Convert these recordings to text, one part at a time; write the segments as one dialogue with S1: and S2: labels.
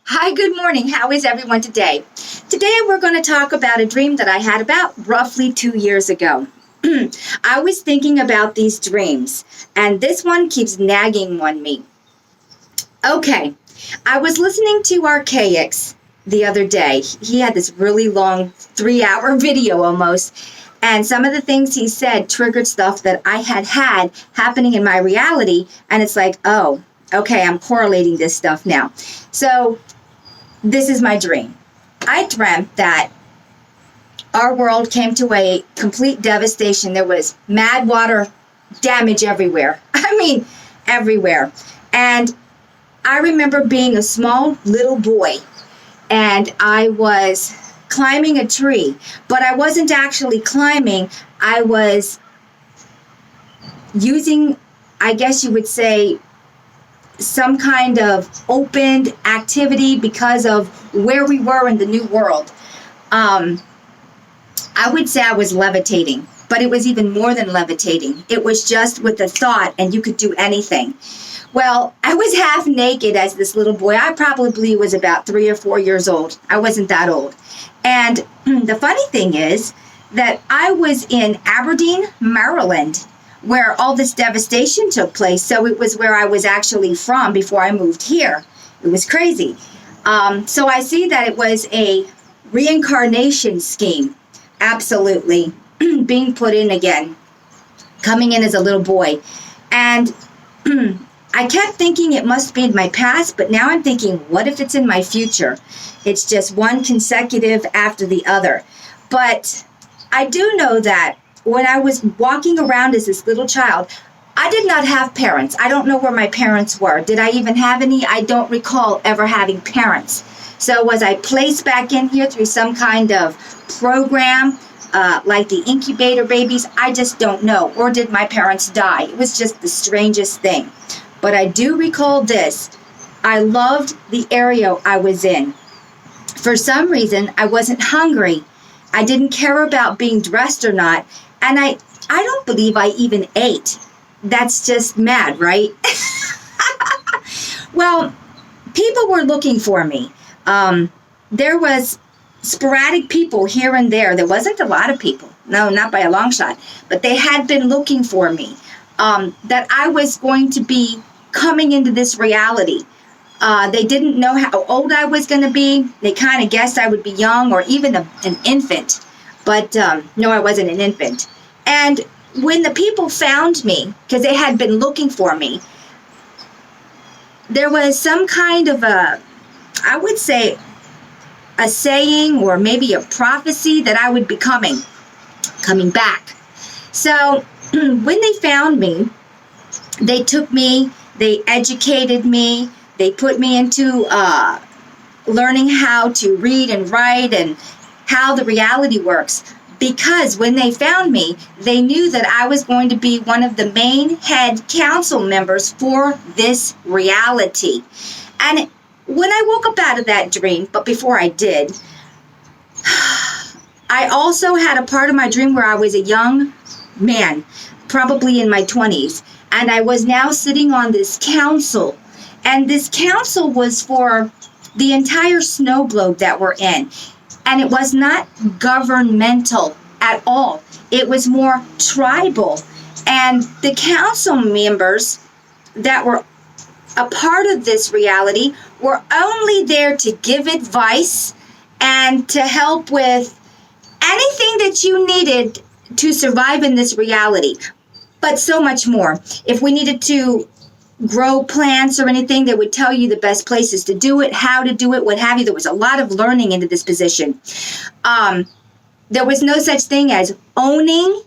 S1: Hi, good morning. How is everyone today? Today we're going to talk about a dream that I had about roughly 2 years ago. I was thinking about these dreams, and this one keeps nagging on me. Okay, I was listening to Archaix the other day. He had this really long 3-hour video almost, and some of the things he said triggered stuff that I had happening in my reality, and it's like, oh, okay, I'm correlating this stuff now. So this is my dream. I dreamt that our world came to a complete devastation. There was mad water damage everywhere. I mean, everywhere. And I remember being a small little boy, and I was climbing a tree, but I wasn't actually climbing. I was using, I guess you would say, some kind of opened activity because of where we were in the new world. I would say I was levitating, but it was even more than levitating. It was just with the thought, and you could do anything. Well, I was half naked as this little boy. I probably was about 3 or 4 years old. I wasn't that old. And the funny thing is that I was in Aberdeen, Maryland, where all this devastation took place. So it was where I was actually from before I moved here. It was crazy. So I see that it was a reincarnation scheme. Absolutely. Being put in again. Coming in as a little boy. And I kept thinking it must be in my past, but now I'm thinking, what if it's in my future? It's just one consecutive after the other. But I do know that when I was walking around as this little child, I did not have parents. I don't know where my parents were. Did I even have any? I don't recall ever having parents. So was I placed back in here through some kind of program, like the incubator babies? I just don't know. Or did my parents die? It was just the strangest thing. But I do recall this. I loved the area I was in. For some reason, I wasn't hungry. I didn't care about being dressed or not. And I don't believe I even ate. That's just mad, right? Well, people were looking for me. There was sporadic people here and there. There wasn't a lot of people. No, not by a long shot. But they had been looking for me. That I was going to be coming into this reality. They didn't know how old I was going to be. They kind of guessed I would be young or even an infant. But no, I wasn't an infant. And when the people found me, because they had been looking for me, there was some kind of I would say, a saying or maybe a prophecy that I would be coming back. So when they found me, they took me, they educated me, they put me into learning how to read and write and how the reality works. Because when they found me, they knew that I was going to be one of the main head council members for this reality. And when I woke up out of that dream, but before I did, I also had a part of my dream where I was a young man, probably in my 20s, and I was now sitting on this council. And this council was for the entire snow globe that we're in. And it was not governmental at all. It was more tribal. And the council members that were a part of this reality were only there to give advice and to help with anything that you needed to survive in this reality. But so much more. If we needed to grow plants or anything, they would tell you the best places to do it, how to do it, what have you. There was a lot of learning into this position. There was no such thing as owning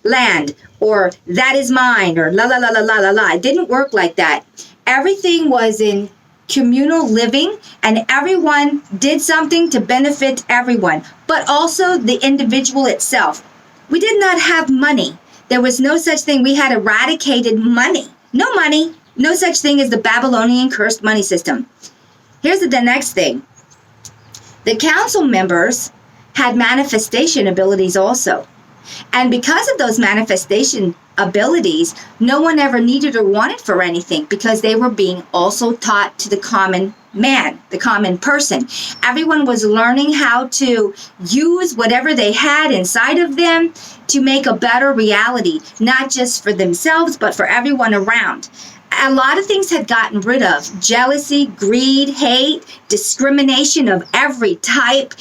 S1: land or that is mine or la la la la la la la. It didn't work like that. Everything was in communal living, and everyone did something to benefit everyone, but also the individual itself. We did not have money. There was no such thing. We had eradicated money. No money. No such thing as the Babylonian cursed money system. Here's the next thing. The council members had manifestation abilities also. And because of those manifestation abilities, no one ever needed or wanted for anything because they were being also taught to the common man, the common person. Everyone was learning how to use whatever they had inside of them to make a better reality, not just for themselves, but for everyone around. A lot of things had gotten rid of: jealousy, greed, hate, discrimination of every type.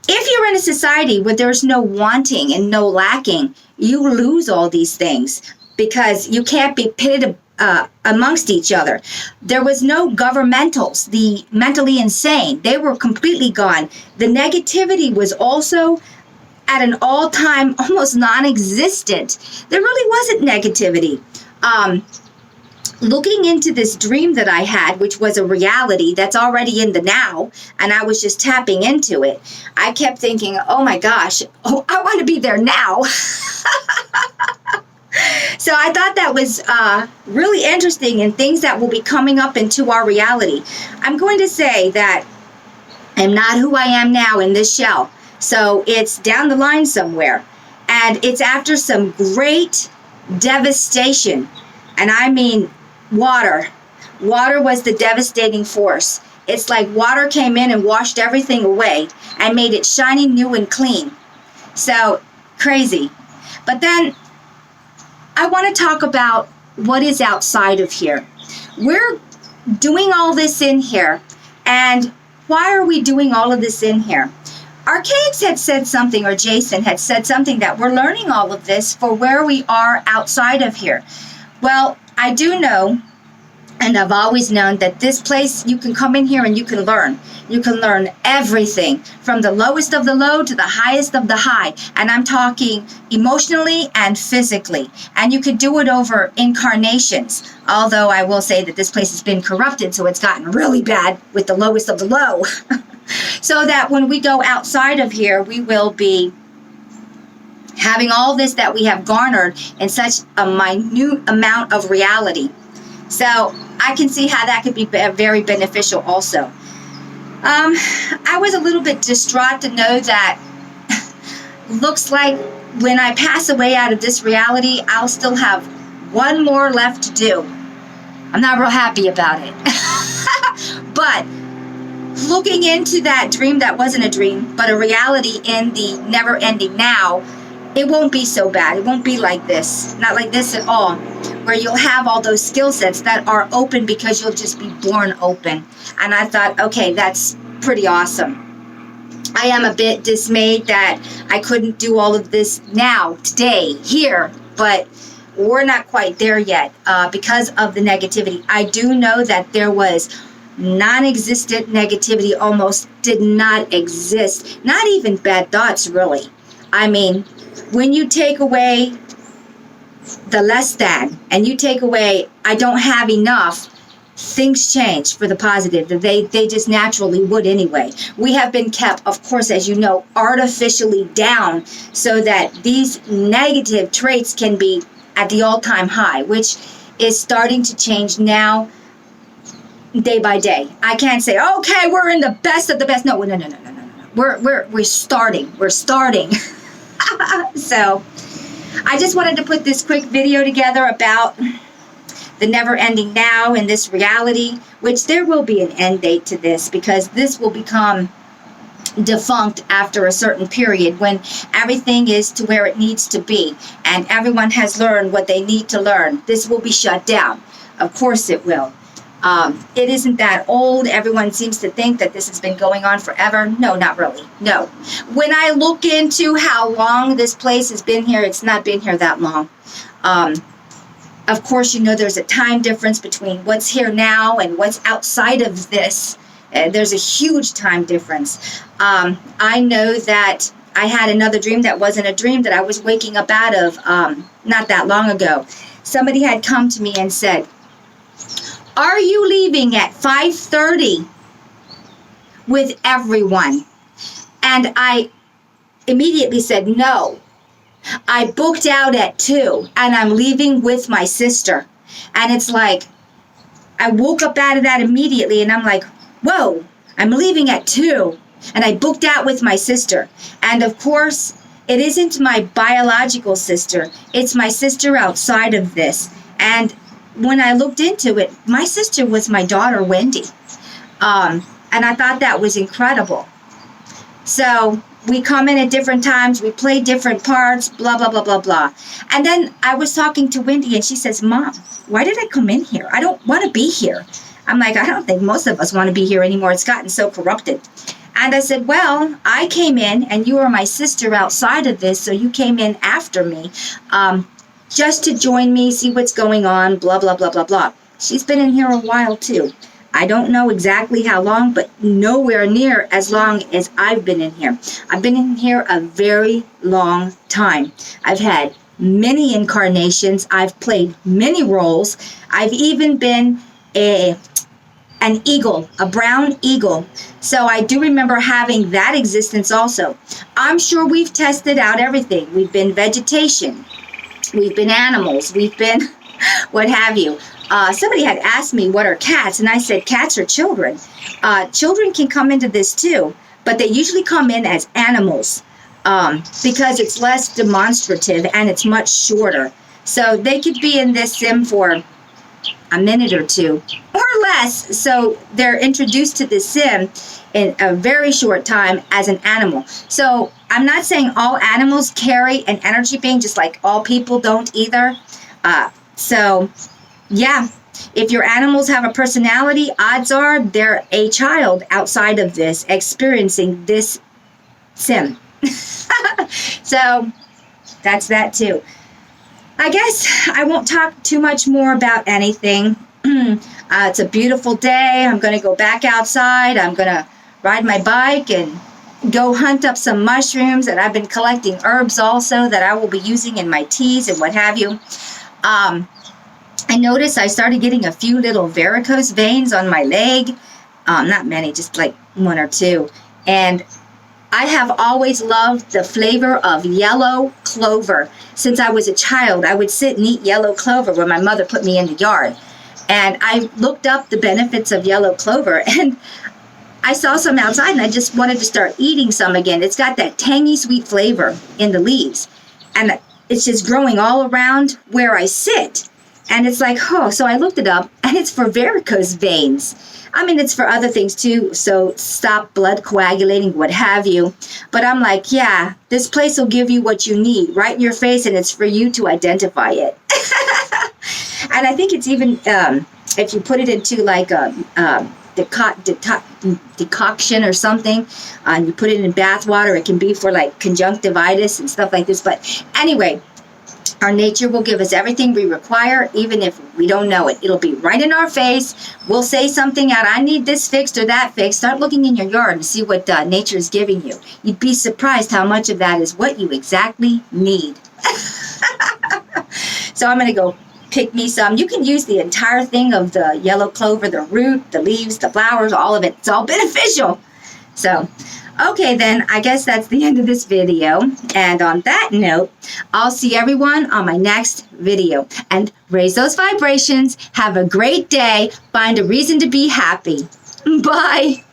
S1: If you're in a society where there's no wanting and no lacking, you lose all these things because you can't be pitted amongst each other. There was no governmentals, the mentally insane. They were completely gone. The negativity was also at an all-time, almost non-existent. There really wasn't negativity. Looking into this dream that I had, which was a reality that's already in the now, and I was just tapping into it, I kept thinking, oh my gosh, oh, I want to be there now. So I thought that was really interesting, and things that will be coming up into our reality. I'm going to say that I'm not who I am now in this shell. So it's down the line somewhere. And it's after some great devastation. And I mean water. Water was the devastating force. It's like water came in and washed everything away and made it shiny, new, and clean. So crazy. But then I want to talk about what is outside of here. We're doing all this in here. And why are we doing all of this in here? Archaix had said something, or Jason had said something, that we're learning all of this for where we are outside of here. Well, I do know, and I've always known, that this place, you can come in here and you can learn. You can learn everything from the lowest of the low to the highest of the high. And I'm talking emotionally and physically. And you could do it over incarnations. Although I will say that this place has been corrupted, so it's gotten really bad with the lowest of the low. So that when we go outside of here, we will be having all this that we have garnered in such a minute amount of reality. So I can see how that could be very beneficial also. I was a little bit distraught to know that looks like when I pass away out of this reality, I'll still have one more left to do. I'm not real happy about it. But looking into that dream that wasn't a dream, but a reality in the never-ending now, it won't be so bad. It won't be like this. Not like this at all, where you'll have all those skill sets that are open because you'll just be born open. And I thought, okay, that's pretty awesome. I am a bit dismayed that I couldn't do all of this now, today, here, but we're not quite there yet because of the negativity. I do know that there was non-existent negativity, almost did not exist. Not even bad thoughts, really. I mean, when you take away the less than, and you take away I don't have enough, things change for the positive. They just naturally would anyway. We have been kept, of course, as you know, artificially down so that these negative traits can be at the all-time high, which is starting to change now, day by day. I can't say, okay, we're in the best of the best. No. We're starting. So I just wanted to put this quick video together about the never-ending now and this reality, which there will be an end date to this, because this will become defunct after a certain period when everything is to where it needs to be and everyone has learned what they need to learn. This will be shut down. Of course it will. It isn't that old. Everyone seems to think that this has been going on forever. No, not really. No. When I look into how long this place has been here, it's not been here that long. Of course, you know, there's a time difference between what's here now and what's outside of this. There's a huge time difference. I know that I had another dream that wasn't a dream that I was waking up out of not that long ago. Somebody had come to me and said, "Are you leaving at 5:30 with everyone?" And I immediately said, "No. I booked out at 2 and I'm leaving with my sister." And it's like, I woke up out of that immediately and I'm like, whoa, I'm leaving at 2 and I booked out with my sister. And of course, it isn't my biological sister. It's my sister outside of this. And when I looked into it, my sister was my daughter, Wendy. And I thought that was incredible. So we come in at different times, we play different parts, blah, blah, blah, blah, blah. And then I was talking to Wendy, and she says, Mom, why did I come in here? I don't want to be here. I'm like, I don't think most of us want to be here anymore. It's gotten so corrupted. And I said, well, I came in, and you were my sister outside of this, so you came in after me, just to join me, see what's going on, blah, blah, blah, blah, blah. She's been in here a while, too. I don't know exactly how long, but nowhere near as long as I've been in here. I've been in here a very long time. I've had many incarnations. I've played many roles. I've even been an eagle, a brown eagle. So I do remember having that existence also. I'm sure we've tested out everything. We've been vegetation. We've been animals. We've been what have you. Somebody had asked me, what are cats? And I said, cats are children. Children can come into this too, but they usually come in as animals because it's less demonstrative and it's much shorter. So they could be in this sim for a minute or two or less. So they're introduced to this sim in a very short time as an animal. So I'm not saying all animals carry an energy being, just like all people don't either. So yeah, if your animals have a personality, odds are they're a child outside of this, experiencing this sim. So that's that too. I guess I won't talk too much more about anything. It's a beautiful day. I'm going to go back outside. I'm going to ride my bike and go hunt up some mushrooms. And I've been collecting herbs also that I will be using in my teas and what have you. I noticed I started getting a few little varicose veins on my leg. Not many, just like one or two. And I have always loved the flavor of yellow clover. Since I was a child, I would sit and eat yellow clover when my mother put me in the yard. And I looked up the benefits of yellow clover, and I saw some outside, and I just wanted to start eating some again. It's got that tangy, sweet flavor in the leaves. And it's just growing all around where I sit. And it's like, oh, so I looked it up, and it's for varicose veins. I mean, it's for other things too, so stop blood coagulating, what have you. But I'm like, yeah, this place will give you what you need right in your face, and it's for you to identify it. And I think it's even, if you put it into like a decoction or something, and you put it in bath water, it can be for like conjunctivitis and stuff like this. But anyway, our nature will give us everything we require, even if we don't know it. It'll be right in our face. We'll say something out, I need this fixed or that fixed. Start looking in your yard and see what nature is giving you. You'd be surprised how much of that is what you exactly need. So I'm going to go pick me some. You can use the entire thing of the yellow clover, the root, the leaves, the flowers, all of it. It's all beneficial. So okay, then, I guess that's the end of this video. And on that note, I'll see everyone on my next video. And raise those vibrations. Have a great day. Find a reason to be happy. Bye.